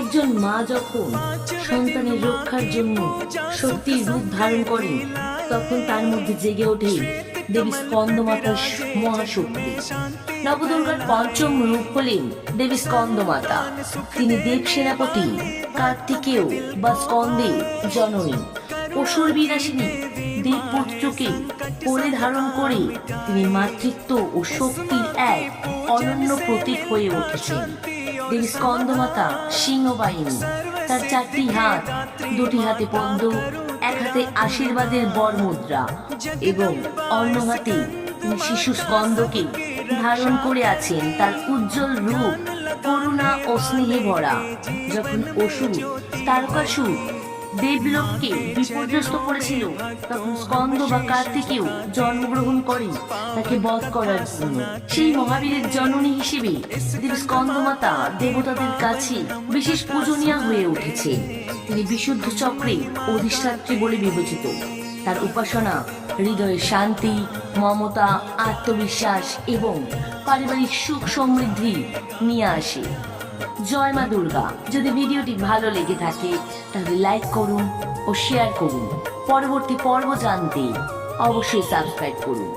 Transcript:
একজন মা যখন সন্তানের রক্ষার জন্য শক্তির রূপ ধারণ করেন, তখন তার মধ্যে জেগে ওঠে দেবী স্কন্দমাতার মহাশক্তি। নবদুর্গার পঞ্চম রূপ হলেন দেবী স্কন্দমাতা। তিনি দেব সেনাপতি কার্তিকেয় বা স্কন্দের জননী। অসুর বিনাশিনী দেবপুত্রকে কোলে ধারণ করে তিনি মাতৃত্ব ও শক্তির এক অনন্য প্রতীক হয়ে উঠেছেন। দেবী স্কন্দমাতা সিংহবাহিনী। তার 4টি হাত, 2টি হাতে পদ্ম, এক হাতে আশীর্বাদের বর মুদ্রা এবং অন্য হাতে তিনি শিশু স্কন্দকে ধারণ করে আছেন। তার উজ্জ্বল রূপ করুণা ও স্নেহে ভরা। যখন অসুর তারকাসুর দেবলোককে বিপর্যস্ত করেছিল, তখন স্কন্দ বা কার্তিকেয় জন্মগ্রহণ করেন তাকে বধ করার জন্য। সেই মহাবীরের জননী হিসেবে দেবী স্কন্দমাতা দেবতাদের কাছে বিশেষ পূজনীয় হয়ে উঠেছে। তিনি বিশুদ্ধ চক্রের অধিষ্ঠাত্রী বলে বিবেচিত। তার উপাসনা হৃদয়ের শান্তি, মমতা, আত্মবিশ্বাস এবং পারিবারিক সুখ সমৃদ্ধি নিয়ে আসে। জয় মা দুর্গা। যদি ভিডিওটি ভালো লেগে থাকে তাহলে লাইক করুন ও শেয়ার করুন। পরবর্তী পর্ব জানতে অবশ্যই সাবস্ক্রাইব করুন।